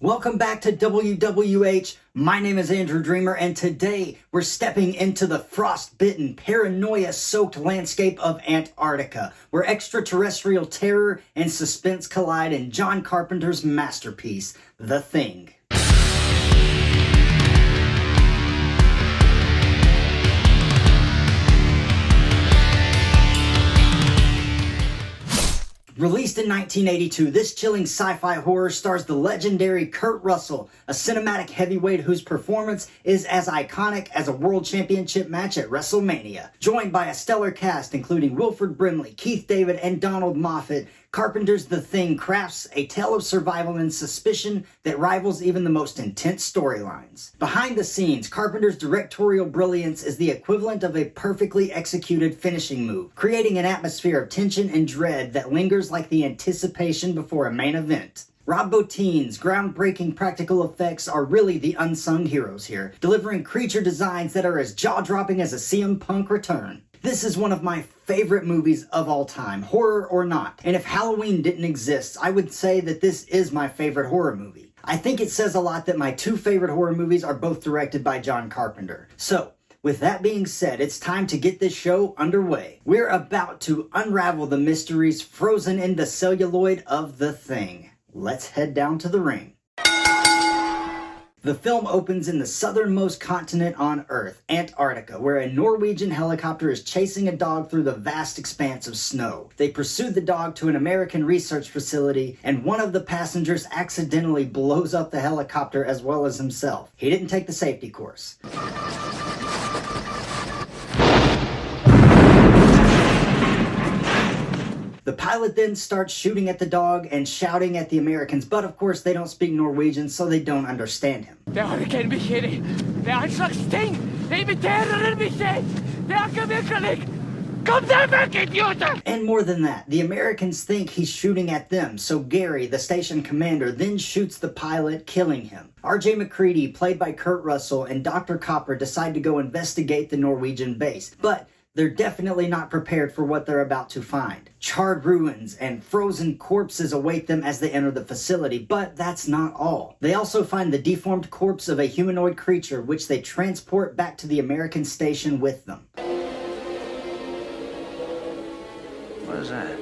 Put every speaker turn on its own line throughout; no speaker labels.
Welcome back to WWH. My name is Andrew Dreamer, and today we're stepping into the frostbitten, paranoia-soaked landscape of Antarctica, where extraterrestrial terror and suspense collide in John Carpenter's masterpiece, The Thing. Released in 1982, this chilling sci-fi horror stars the legendary Kurt Russell, a cinematic heavyweight whose performance is as iconic as a world championship match at WrestleMania. Joined by a stellar cast including Wilford Brimley, Keith David, and Donald Moffat, Carpenter's The Thing crafts a tale of survival and suspicion that rivals even the most intense storylines. Behind the scenes, Carpenter's directorial brilliance is the equivalent of a perfectly executed finishing move, creating an atmosphere of tension and dread that lingers like the anticipation before a main event. Rob Bottin's groundbreaking practical effects are really the unsung heroes here, delivering creature designs that are as jaw-dropping as a CM Punk return. This is one of my favorite movies of all time, horror or not. And if Halloween didn't exist, I would say that this is my favorite horror movie. I think it says a lot that my two favorite horror movies are both directed by John Carpenter. So, with that being said, it's time to get this show underway. We're about to unravel the mysteries frozen in the celluloid of The Thing. Let's head down to the ring. The film opens in the southernmost continent on Earth, Antarctica, where a Norwegian helicopter is chasing a dog through the vast expanse of snow. They pursue the dog to an American research facility, and one of the passengers accidentally blows up the helicopter as well as himself. He didn't take the safety course. The pilot then starts shooting at the dog and shouting at the Americans, but of course they don't speak Norwegian, so they don't understand him.
Det har ikke en bekjæring. Det er en slags ting. Det imiterer en bekjæring. Det er ikke virkelig. Kom deg vekk, idioter!
And more than that, the Americans think he's shooting at them, so Gary, the station commander, then shoots the pilot, killing him. R.J. McCready, played by Kurt Russell, and Dr. Copper decide to go investigate the Norwegian base, but they're definitely not prepared for what they're about to find. Charred ruins and frozen corpses await them as they enter the facility, but that's not all. They also find the deformed corpse of a humanoid creature, which they transport back to the American station with them.
What is that?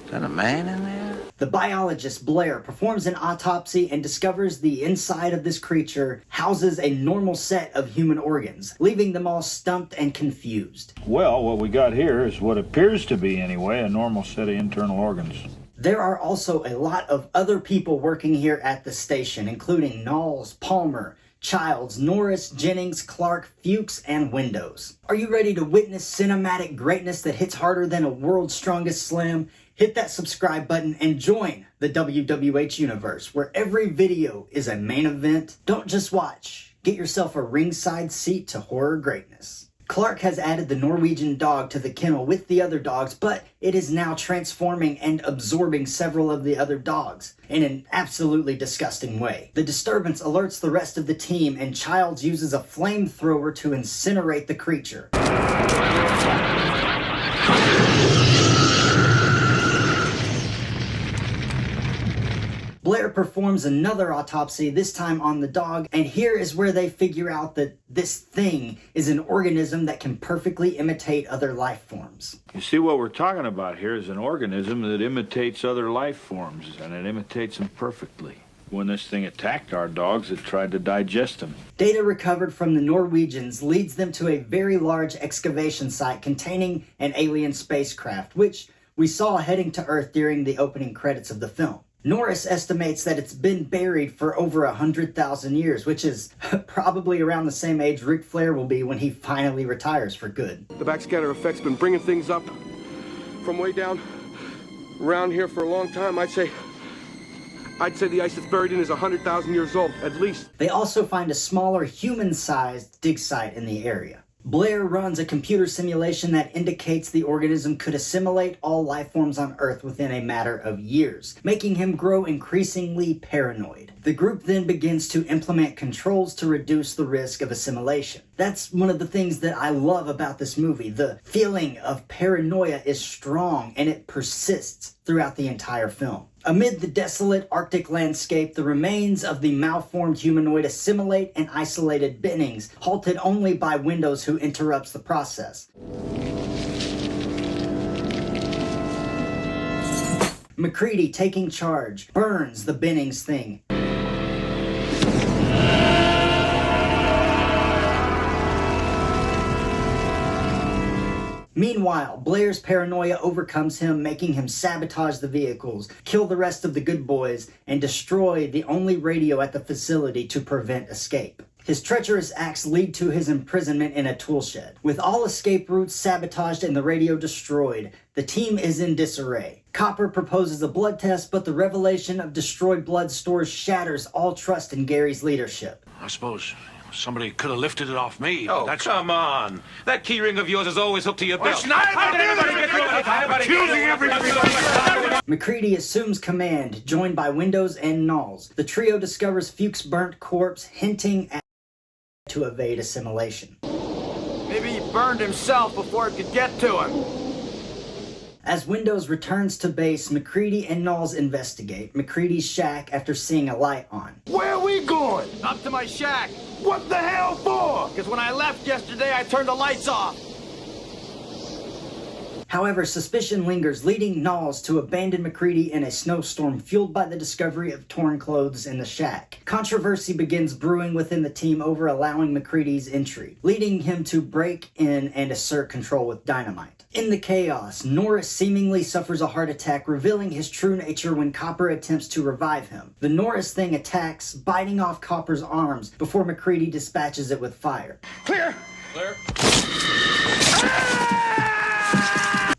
Is that a man in there?
The biologist Blair performs an autopsy and discovers the inside of this creature houses a normal set of human organs, leaving them all stumped and confused.
Well, what we got here is what appears to be, anyway, a normal set of internal organs.
There are also a lot of other people working here at the station, including Knowles, Palmer, Childs, Norris, Jennings, Clark, Fuchs, and Windows. Are you ready to witness cinematic greatness that hits harder than a world's strongest slam? Hit that subscribe button and join the WWH Universe, where every video is a main event. Don't just watch. Get yourself a ringside seat to horror greatness. Clark has added the Norwegian dog to the kennel with the other dogs, but it is now transforming and absorbing several of the other dogs in an absolutely disgusting way. The disturbance alerts the rest of the team, and Childs uses a flamethrower to incinerate the creature. Blair performs another autopsy, this time on the dog, and here is where they figure out that this thing is an organism that can perfectly imitate other life forms.
You see, what we're talking about here is an organism that imitates other life forms, and it imitates them perfectly. When this thing attacked our dogs, it tried to digest them.
Data recovered from the Norwegians leads them to a very large excavation site containing an alien spacecraft, which we saw heading to Earth during the opening credits of the film. Norris estimates that it's been buried for over 100,000 years, which is probably around the same age Ric Flair will be when he finally retires for good.
The backscatter effect's been bringing things up from way down around here for a long time. I'd say the ice it's buried in is 100,000 years old, at least.
They also find a smaller human-sized dig site in the area. Blair runs a computer simulation that indicates the organism could assimilate all life forms on Earth within a matter of years, making him grow increasingly paranoid. The group then begins to implement controls to reduce the risk of assimilation. That's one of the things that I love about this movie. The feeling of paranoia is strong and it persists throughout the entire film. Amid the desolate Arctic landscape, the remains of the malformed humanoid assimilate in isolated binnings, halted only by Windows who interrupts the process. MacReady, taking charge, burns the Bennings thing. Meanwhile, Blair's paranoia overcomes him, making him sabotage the vehicles, kill the rest of the good boys, and destroy the only radio at the facility to prevent escape. His treacherous acts lead to his imprisonment in a tool shed. With all escape routes sabotaged and the radio destroyed, the team is in disarray. Copper proposes a blood test, but the revelation of destroyed blood stores shatters all trust in Gary's leadership.
I suppose somebody could have lifted it off me.
Oh,
That's
come on. That key ring of yours is always hooked to your belt.
It's not.
How did anybody get through it?
Accusing everybody.
MacReady assumes command, joined by Windows and Knowles. The trio discovers Fuchs' burnt corpse, hinting at to evade assimilation.
Maybe he burned himself before it could get to him.
As Windows returns to base, MacReady and Knowles investigate MacReady's shack after seeing a light on.
Where are we going? Up to my shack.
What the hell for?
Because when I left yesterday, I turned the lights off.
However, suspicion lingers, leading Knowles to abandon MacReady in a snowstorm fueled by the discovery of torn clothes in the shack. Controversy begins brewing within the team over allowing MacReady's entry, leading him to break in and assert control with dynamite. In the chaos, Norris seemingly suffers a heart attack, revealing his true nature when Copper attempts to revive him. The Norris thing attacks, biting off Copper's arms before MacReady dispatches it with fire.
Clear.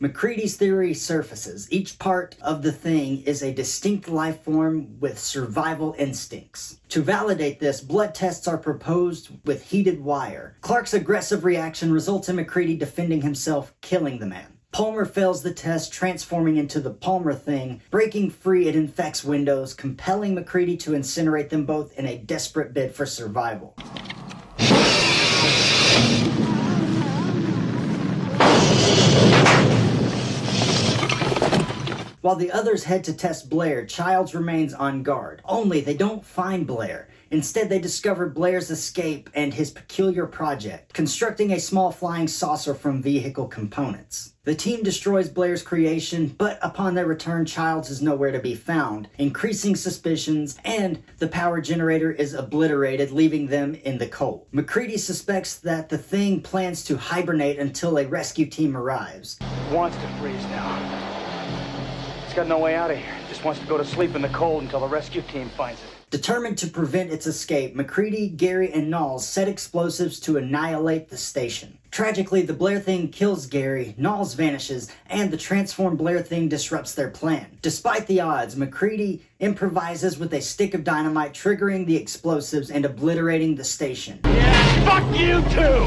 MacReady's theory surfaces. Each part of the thing is a distinct life form with survival instincts. To validate this, blood tests are proposed with heated wire. Clark's aggressive reaction results in MacReady defending himself, killing the man. Palmer fails the test, transforming into the Palmer thing. Breaking free, it infects Windows, compelling MacReady to incinerate them both in a desperate bid for survival. While the others head to test Blair, Childs remains on guard. Only they don't find Blair. Instead, they discover Blair's escape and his peculiar project, constructing a small flying saucer from vehicle components. The team destroys Blair's creation, but upon their return, Childs is nowhere to be found, increasing suspicions, and the power generator is obliterated, leaving them in the cold. MacReady suspects that the thing plans to hibernate until a rescue team arrives.
Wants to freeze now. It's got no way out of here. Just wants to go to sleep in the cold until the rescue team finds it.
Determined to prevent its escape, MacReady, Gary, and Knowles set explosives to annihilate the station. Tragically, the Blair thing kills Gary, Knowles vanishes, and the transformed Blair thing disrupts their plan. Despite the odds, MacReady improvises with a stick of dynamite, triggering the explosives and obliterating the station.
Yeah, fuck you too!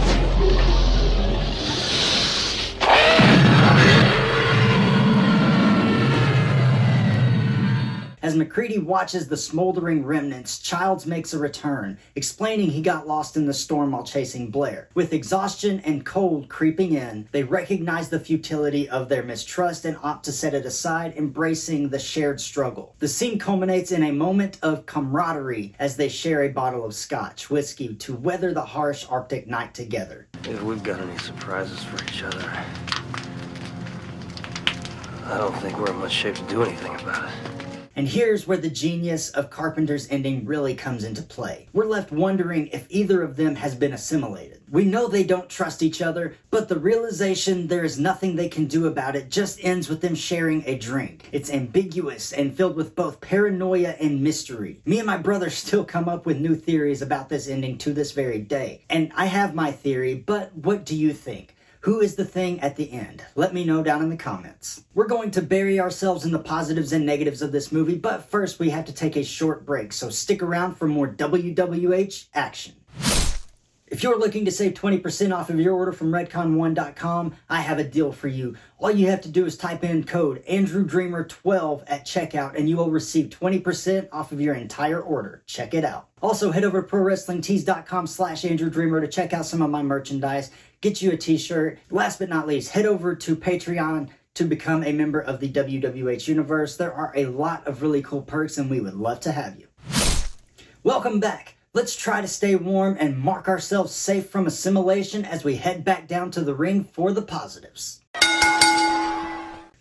As MacReady watches the smoldering remnants, Childs makes a return, explaining he got lost in the storm while chasing Blair. With exhaustion and cold creeping in, they recognize the futility of their mistrust and opt to set it aside, embracing the shared struggle. The scene culminates in a moment of camaraderie as they share a bottle of scotch whiskey to weather the harsh Arctic night together.
If we've got any surprises for each other, I don't think we're in much shape to do anything about it.
And here's where the genius of Carpenter's ending really comes into play. We're left wondering if either of them has been assimilated. We know they don't trust each other, but the realization there is nothing they can do about it just ends with them sharing a drink. It's ambiguous and filled with both paranoia and mystery. Me and my brother still come up with new theories about this ending to this very day. And I have my theory, but what do you think? Who is the thing at the end? Let me know down in the comments. We're going to bury ourselves in the positives and negatives of this movie, but first we have to take a short break, so stick around for more WWH action. If you're looking to save 20% off of your order from redcon1.com, I have a deal for you. All you have to do is type in code AndrewDreamer12 at checkout and you will receive 20% off of your entire order. Check it out. Also, head over to ProWrestlingTees.com/AndrewDreamer to check out some of my merchandise. Get you a t-shirt. Last but not least, head over to Patreon. to become a member of the WWH Universe. There are a lot of really cool perks and we would love to have you. Welcome back. Let's try to stay warm and mark ourselves safe from assimilation as we head back down to the ring for the positives.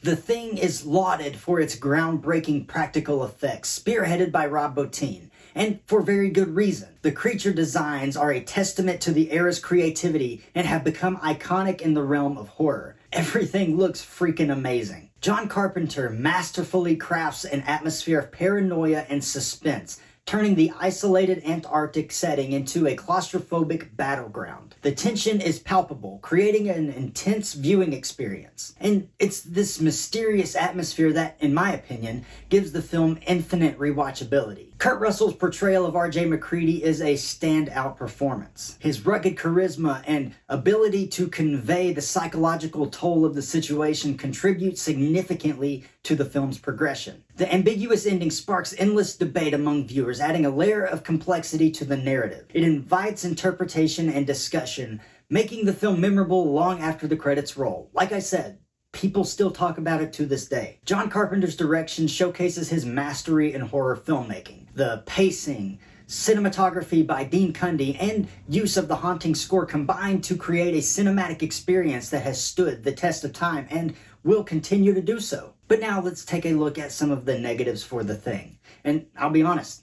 The Thing is lauded for its groundbreaking practical effects, spearheaded by Rob Bottin, and for very good reason. The creature designs are a testament to the era's creativity and have become iconic in the realm of horror. Everything looks freaking amazing. John Carpenter masterfully crafts an atmosphere of paranoia and suspense, turning the isolated Antarctic setting into a claustrophobic battleground. The tension is palpable, creating an intense viewing experience. And it's this mysterious atmosphere that, in my opinion, gives the film infinite rewatchability. Kurt Russell's portrayal of R.J. MacReady is a standout performance. His rugged charisma and ability to convey the psychological toll of the situation contribute significantly to the film's progression. The ambiguous ending sparks endless debate among viewers, adding a layer of complexity to the narrative. It invites interpretation and discussion, making the film memorable long after the credits roll. Like I said, people still talk about it to this day. John Carpenter's direction showcases his mastery in horror filmmaking. The pacing, cinematography by Dean Cundey, and use of the haunting score combine to create a cinematic experience that has stood the test of time and will continue to do so. But now let's take a look at some of the negatives for The Thing. And I'll be honest,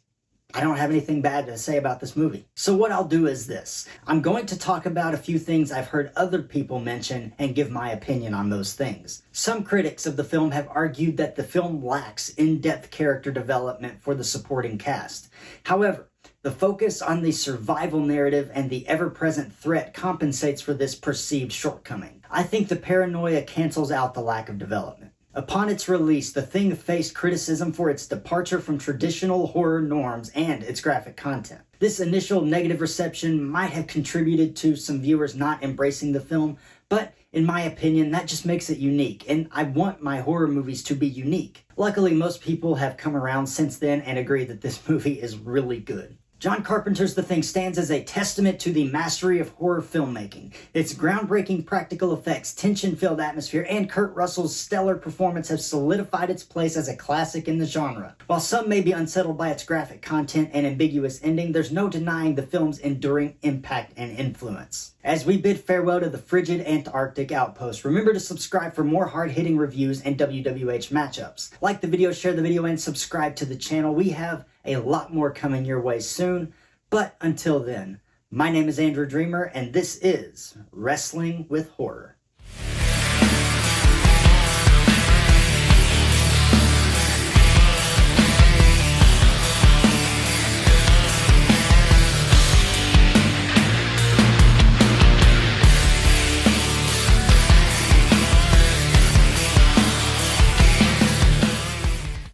I don't have anything bad to say about this movie. So what I'll do is this. I'm going to talk about a few things I've heard other people mention and give my opinion on those things. Some critics of the film have argued that the film lacks in-depth character development for the supporting cast. However, the focus on the survival narrative and the ever-present threat compensates for this perceived shortcoming. I think the paranoia cancels out the lack of development. Upon its release, The Thing faced criticism for its departure from traditional horror norms and its graphic content. This initial negative reception might have contributed to some viewers not embracing the film, but in my opinion, that just makes it unique, and I want my horror movies to be unique. Luckily, most people have come around since then and agree that this movie is really good. John Carpenter's The Thing stands as a testament to the mastery of horror filmmaking. Its groundbreaking practical effects, tension-filled atmosphere, and Kurt Russell's stellar performance have solidified its place as a classic in the genre. While some may be unsettled by its graphic content and ambiguous ending, there's no denying the film's enduring impact and influence. As we bid farewell to the frigid Antarctic outpost, remember to subscribe for more hard-hitting reviews and WWH matchups. Like the video, share the video, and subscribe to the channel. We have a lot more coming your way soon. But until then, my name is Andrew Dreamer, and this is Wrestling with Horror.